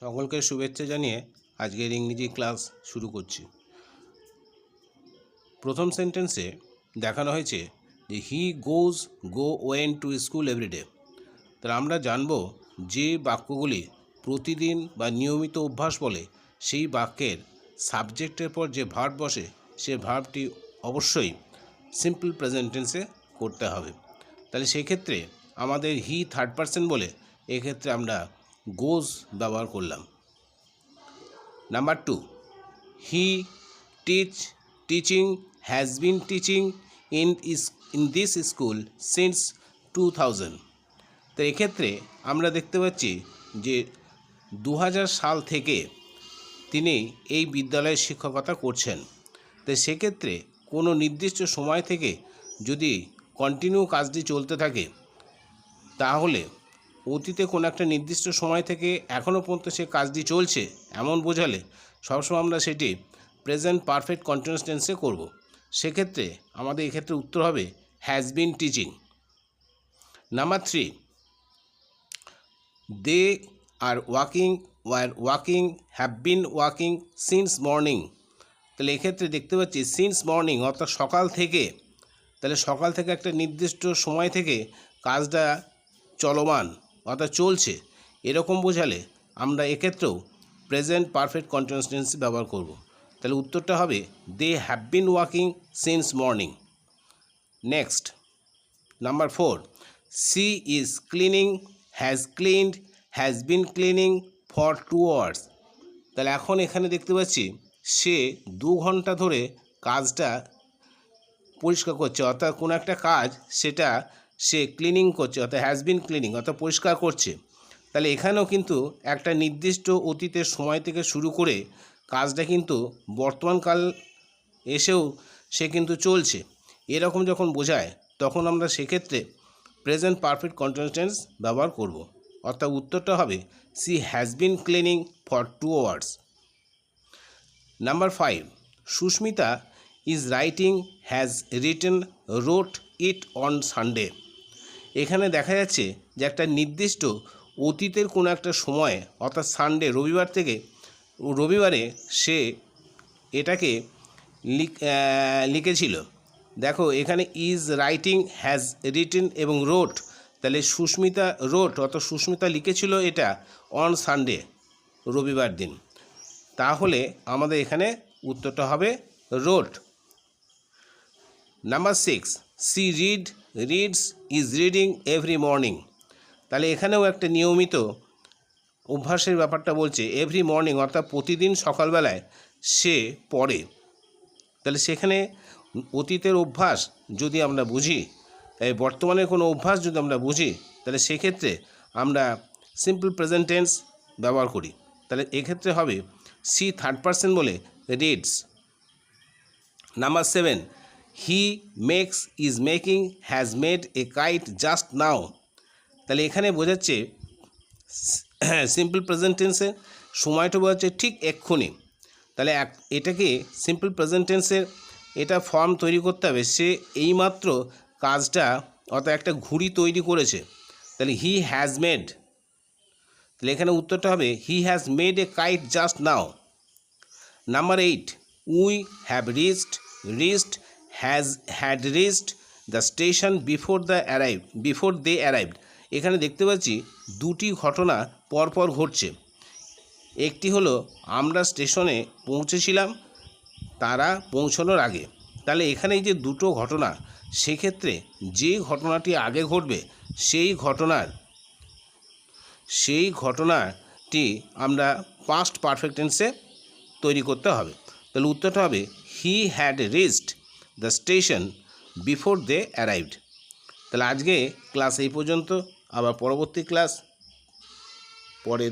সকলকে শুভেচ্ছা জানিয়ে আজকের ইংরেজি ক্লাস শুরু করছি। প্রথম সেন্টেন্সে দেখানো হয়েছে যে he went to school everyday. তাহলে আমরা জানব যে বাক্যগুলি প্রতিদিন বা নিয়মিত অভ্যাস বলে সেই বাক্যের সাবজেক্টের পর যে ভার্ব বসে সে ভার্বটি অবশ্যই সিম্পল প্রেজেন্ট টেন্সে করতে হবে। তাহলে সেক্ষেত্রে আমাদের হি থার্ড পারসন বলে এক্ষেত্রে আমরা গোজ ব্যবহার করলাম। Number 2, he has been teaching in this school since 2000। তো এক্ষেত্রে আমরা দেখতে পাচ্ছি যে 2000 সাল থেকে তিনি এই বিদ্যালয়ে শিক্ষকতা করছেন। তো সেক্ষেত্রে কোনো নির্দিষ্ট সময় থেকে যদি কন্টিনিউ কাজটি চলতে থাকে তাহলে অতীতে কোনো একটা নির্দিষ্ট সময় থেকে এখনও পর্যন্ত সে কাজটি চলছে এমন বোঝালে সবসময় আমরা সেটি প্রেজেন্ট পারফেক্ট কন্টিনিউয়াস টেন্সে করব। সেক্ষেত্রে আমাদের এক্ষেত্রে উত্তর হবে has been teaching. Number 3, they have been walking since morning. তাহলে এক্ষেত্রে দেখতে পাচ্ছি সিন্স মর্নিং অর্থাৎ সকাল থেকে। তাহলে সকাল থেকে একটা নির্দিষ্ট সময় থেকে কাজটা চলমান অর্থাৎ চলছে এরকম বোঝালে আমরা এক্ষেত্রেও প্রেজেন্ট পারফেক্ট কন্টিনিউয়াস টেন্স ব্যবহার করব। তাহলে উত্তরটা হবে they have been walking since morning. Next, number 4, she is cleaning, has been cleaning for 2 hours। তাহলে এখন এখানে দেখতে পাচ্ছি সে 2 ঘন্টা ধরে কাজটা পরিষ্কার করছে অর্থাৎ কোনো একটা কাজ সেটা সে ক্লিনিং করছে অর্থাৎ হ্যাজ বিন ক্লিনিং অর্থাৎ পরিষ্কার করছে। তাহলে এখানেও কিন্তু একটা নির্দিষ্ট অতীতের সময় থেকে শুরু করে কাজটা কিন্তু বর্তমানকাল এসেও সে কিন্তু চলছে এরকম যখন বোঝায় তখন আমরা সেক্ষেত্রে প্রেজেন্ট পারফেক্ট কন্টিনিউয়াস টেন্স ব্যবহার করব। অর্থাৎ উত্তরটা হবে she has been cleaning for 2 hours। Number 5, Susmita wrote it on Sunday. এখানে দেখা যাচ্ছে যে একটা নির্দিষ্ট অতীতের কোনো একটা সময় অর্থাৎ সানডে রবিবারে সে এটাকে লিখেছিল। দেখো এখানে ইজ রাইটিং, হ্যাজ রিটেন এবং রোট। তাহলে সুস্মিতা রোট অর্থাৎ সুস্মিতা লিখেছিল এটা অন সানডে রবিবার দিন। তাহলে আমাদের এখানে উত্তরটা হবে wrote. Number 6, she is reading every morning. তাহলে এখানেও একটা নিয়মিত অভ্যাসের ব্যাপারটা বলছে এভরি মর্নিং অর্থাৎ প্রতিদিন সকালবেলায় সে পড়ে। তাহলে সেখানে অতীতের অভ্যাস যদি আমরা বুঝি, বর্তমানের কোনো অভ্যাস যদি আমরা বুঝি তাহলে সেক্ষেত্রে আমরা সিম্পল প্রেজেন্ট টেন্স ব্যবহার করি। তাহলে এক্ষেত্রে হবে সি থার্ড পারসন বলে reads. Number 7, he is making, has made a kite just নাও। তাহলে এখানে বোঝাচ্ছে সিম্পল প্রেজেন্ট টেন্সের সময়টা বোঝাচ্ছে ঠিক এক্ষুনি। তাহলে এটাকে সিম্পল প্রেজেন্ট টেন্সের এটা ফর্ম তৈরি করতে হবে সে এইমাত্র কাজটা অর্থাৎ একটা ঘুড়ি তৈরি করেছে। তাহলে হি হ্যাজ মেড, তাহলে এখানে উত্তরটা হবে he has made a kite just now. Number 8, we have had reached the station before they arrived. এখানে দেখতে পাচ্ছি দুটি ঘটনা পরপর ঘটছে। একটি হলো আমরা স্টেশনে পৌঁছেছিলাম তারা পৌঁছানোর আগে। তাহলে এখানে এই যে দুটো ঘটনা সেক্ষেত্রে যে ঘটনাটি আগে ঘটবে সেই ঘটনাটি আমরা পাস্ট পারফেক্ট টেন্সে তৈরি করতে হবে। তাহলে উত্তরটা হবে he had reached the station before they arrived. তাহলে আজকে ক্লাস এই পর্যন্ত, আবার পরবর্তী ক্লাস পরে